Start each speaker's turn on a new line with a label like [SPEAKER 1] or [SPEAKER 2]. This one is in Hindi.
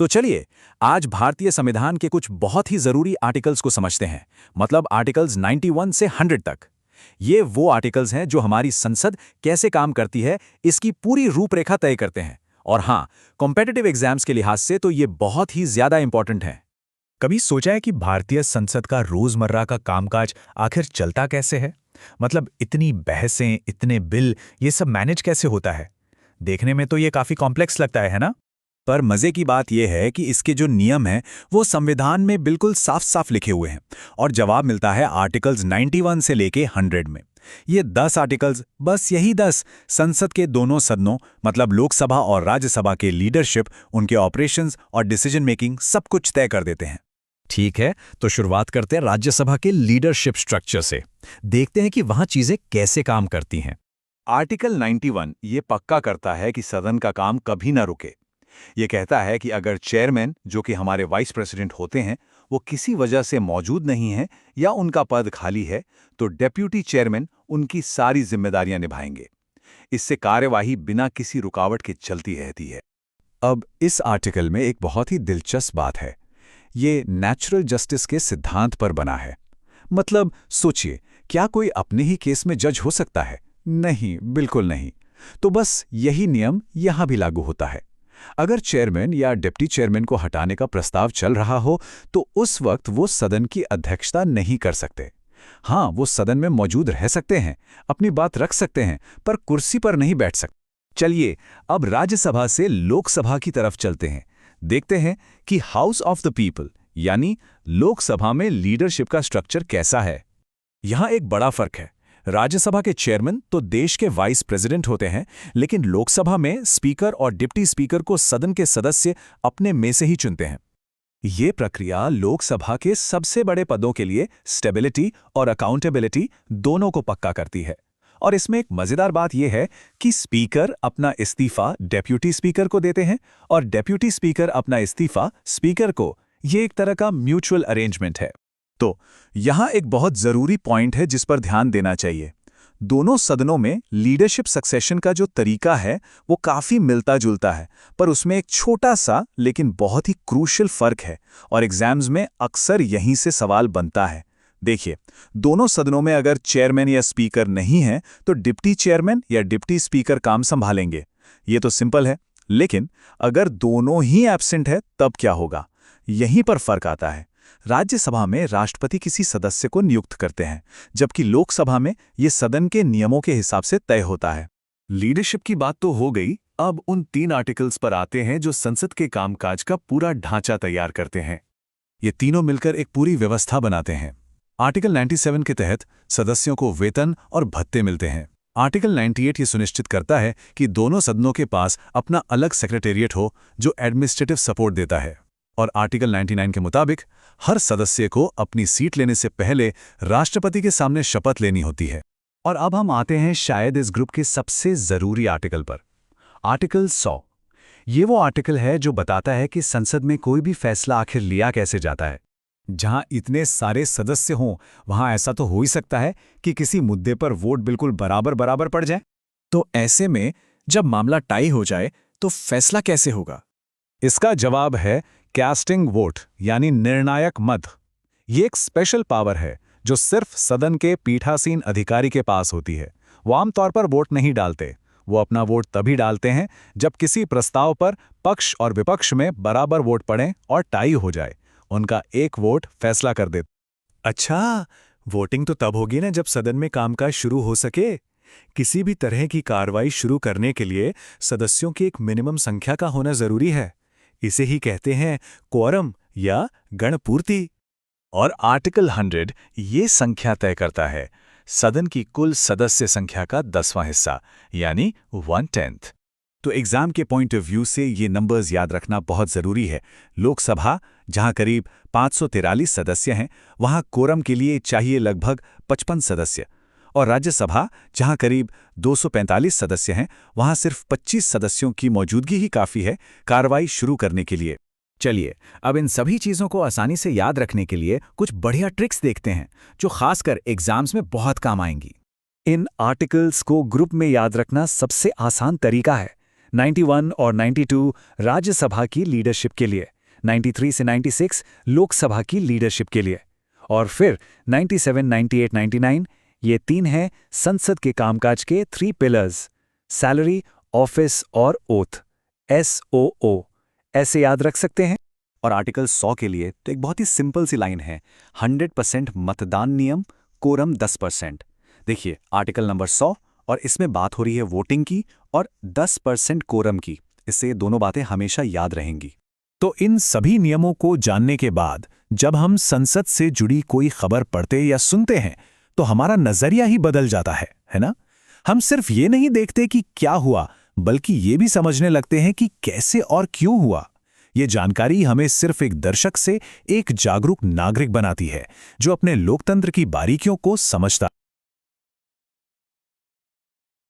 [SPEAKER 1] तो चलिए आज भारतीय संविधान के कुछ बहुत ही जरूरी आर्टिकल्स को समझते हैं। मतलब आर्टिकल्स 91 से 100 तक। ये वो आर्टिकल्स हैं जो हमारी संसद कैसे काम करती है, इसकी पूरी रूपरेखा तय करते हैं। और हाँ, कॉम्पिटिटिव एग्जाम्स के लिहाज से तो ये बहुत ही ज्यादा इंपॉर्टेंट है।
[SPEAKER 2] कभी सोचा है कि भारतीय संसद का रोजमर्रा का कामकाज आखिर चलता कैसे है? मतलब इतनी बहसें, इतने बिल, ये सब मैनेज कैसे होता है? देखने में तो ये काफी कॉम्प्लेक्स लगता है ना?
[SPEAKER 1] पर मजे की बात यह है कि इसके जो नियम हैं वो संविधान में बिल्कुल साफ साफ लिखे हुए हैं। और जवाब मिलता है आर्टिकल्स 91 से लेके 100 में। ये 10 आर्टिकल्स, बस यही 10 संसद के दोनों सदनों मतलब लोकसभा और राज्यसभा के लीडरशिप, उनके ऑपरेशंस और डिसीजन मेकिंग सब कुछ तय कर देते हैं।
[SPEAKER 2] ठीक है, तो शुरुआत करते हैं राज्यसभा के लीडरशिप स्ट्रक्चर से। देखते हैं कि वहां चीजें कैसे काम करती हैं।
[SPEAKER 1] आर्टिकल 91 ये पक्का करता है कि सदन का काम कभी ना रुके। ये कहता है कि अगर चेयरमैन, जो कि हमारे वाइस प्रेसिडेंट होते हैं, वो किसी वजह से मौजूद नहीं है या उनका पद खाली है, तो डेप्यूटी चेयरमैन उनकी सारी जिम्मेदारियां निभाएंगे। इससे कार्यवाही बिना किसी रुकावट के चलती रहती है। अब इस आर्टिकल में एक बहुत ही दिलचस्प बात है। ये नेचुरल जस्टिस के सिद्धांत पर बना है। मतलब सोचिए, क्या कोई अपने ही केस में जज हो सकता है? नहीं, बिल्कुल नहीं। तो बस यही नियम यहां भी लागू होता है। अगर चेयरमैन या डिप्टी चेयरमैन को हटाने का प्रस्ताव चल रहा हो तो उस वक्त वो सदन की अध्यक्षता नहीं कर सकते। हाँ, वो सदन में मौजूद रह सकते हैं, अपनी बात रख सकते हैं, पर कुर्सी पर नहीं बैठ सकते। चलिए अब राज्यसभा से लोकसभा की तरफ चलते हैं। देखते हैं कि हाउस ऑफ द पीपल यानी लोकसभा में लीडरशिप का स्ट्रक्चर कैसा है। यहां एक बड़ा फर्क है। राज्यसभा के चेयरमैन तो देश के वाइस प्रेसिडेंट होते हैं, लेकिन लोकसभा में स्पीकर और डिप्टी स्पीकर को सदन के सदस्य अपने में से ही चुनते हैं। ये प्रक्रिया लोकसभा के सबसे बड़े पदों के लिए स्टेबिलिटी और अकाउंटेबिलिटी दोनों को पक्का करती है। और इसमें एक मजेदार बात यह है कि स्पीकर अपना इस्तीफा डेप्यूटी स्पीकर को देते हैं और डेप्यूटी स्पीकर अपना इस्तीफा स्पीकर को। ये एक तरह का म्यूचुअल अरेंजमेंट है। तो यहां एक बहुत जरूरी पॉइंट है जिस पर ध्यान देना चाहिए। दोनों सदनों में लीडरशिप सक्सेशन का जो तरीका है वो काफी मिलता जुलता है, पर उसमें एक छोटा सा लेकिन बहुत ही क्रूशियल फर्क है और एग्जाम्स में अक्सर यहीं से सवाल बनता है। देखिए, दोनों सदनों में अगर चेयरमैन या स्पीकर नहीं है तो डिप्टी चेयरमैन या डिप्टी स्पीकर काम संभालेंगे। ये तो सिंपल है। लेकिन अगर दोनों ही एब्सेंट है तब क्या होगा? यहीं पर फर्क आता है। राज्यसभा में राष्ट्रपति किसी सदस्य को नियुक्त करते हैं, जबकि लोकसभा में ये सदन के नियमों के हिसाब से तय होता है। लीडरशिप की बात तो हो गई। अब उन 3 आर्टिकल्स पर आते हैं जो संसद के कामकाज का पूरा ढांचा तैयार करते हैं। ये तीनों मिलकर एक पूरी व्यवस्था बनाते हैं। आर्टिकल 97 के तहत सदस्यों को वेतन और भत्ते मिलते हैं। आर्टिकल 98 ये सुनिश्चित करता है कि दोनों सदनों के पास अपना अलग सेक्रेटेरिएट हो जो एडमिनिस्ट्रेटिव सपोर्ट देता है। और आर्टिकल 99 के मुताबिक हर सदस्य को अपनी सीट लेने से पहले राष्ट्रपति के सामने शपथ लेनी होती है। और अब हम आते हैं शायद इस ग्रुप के सबसे जरूरी आर्टिकल पर, आर्टिकल 100। ये वो आर्टिकल है जो बताता है कि संसद में कोई भी फैसला आखिर लिया कैसे जाता है। जहां इतने सारे सदस्य हों, वहां ऐसा तो हो ही सकता है कि किसी मुद्दे पर वोट बिल्कुल बराबर बराबर पड़ जाए। तो ऐसे में जब मामला टाई हो जाए तो फैसला कैसे होगा? इसका जवाब है कास्टिंग वोट यानी निर्णायक मत। ये एक स्पेशल पावर है जो सिर्फ सदन के पीठासीन अधिकारी के पास होती है। वो आमतौर पर वोट नहीं डालते। वो अपना वोट तभी डालते हैं जब किसी प्रस्ताव पर पक्ष और विपक्ष में बराबर वोट पड़े और टाई हो जाए। उनका एक वोट फैसला कर दे। अच्छा, वोटिंग तो तब होगी ना जब सदन में कामकाज शुरू हो सके। किसी भी तरह की कार्रवाई शुरू करने के लिए सदस्यों की एक मिनिमम संख्या का होना जरूरी है। इसे ही कहते हैं क्वोरम या गणपूर्ति। और आर्टिकल 100 ये संख्या तय करता है, सदन की कुल सदस्य संख्या का 10वां हिस्सा यानी 1/10। तो एग्जाम के पॉइंट ऑफ व्यू से ये नंबर्स याद रखना बहुत जरूरी है। लोकसभा जहां करीब 543 सदस्य हैं, वहां कोरम के लिए चाहिए लगभग 55 सदस्य। और राज्यसभा जहां करीब 245 सदस्य हैं, वहां सिर्फ 25 सदस्यों की मौजूदगी ही काफी है कार्रवाई शुरू करने के लिए। चलिए अब इन सभी चीजों को आसानी से याद रखने के लिए कुछ बढ़िया ट्रिक्स देखते हैं जो खासकर एग्जाम्स में बहुत काम आएंगी। इन आर्टिकल्स को ग्रुप में याद रखना सबसे आसान तरीका है।
[SPEAKER 3] 91 और 92 राज्यसभा की लीडरशिप के लिए, 93 से 96 लोकसभा की लीडरशिप के लिए, और फिर 97, 98, 99 ये 3 हैं संसद के कामकाज के 3 पिलर्स: सैलरी, ऑफिस और ओथ, SOO। ऐसे याद रख सकते हैं।
[SPEAKER 4] और आर्टिकल 100 के लिए तो एक बहुत ही सिंपल सी लाइन है, 100% मतदान नियम, कोरम 10%। देखिए आर्टिकल नंबर 100, और इसमें बात हो रही है वोटिंग की और 10% कोरम की। इससे ये दोनों बातें हमेशा याद रहेंगी।
[SPEAKER 2] तो इन सभी नियमों को जानने के बाद जब हम संसद से जुड़ी कोई खबर पढ़ते या सुनते हैं तो हमारा नजरिया ही बदल जाता है ना? हम सिर्फ ये नहीं देखते कि क्या हुआ, बल्कि ये भी समझने लगते हैं कि कैसे और क्यों हुआ। ये जानकारी हमें सिर्फ एक दर्शक से एक जागरूक नागरिक बनाती है, जो अपने लोकतंत्र की बारीकियों को समझता है।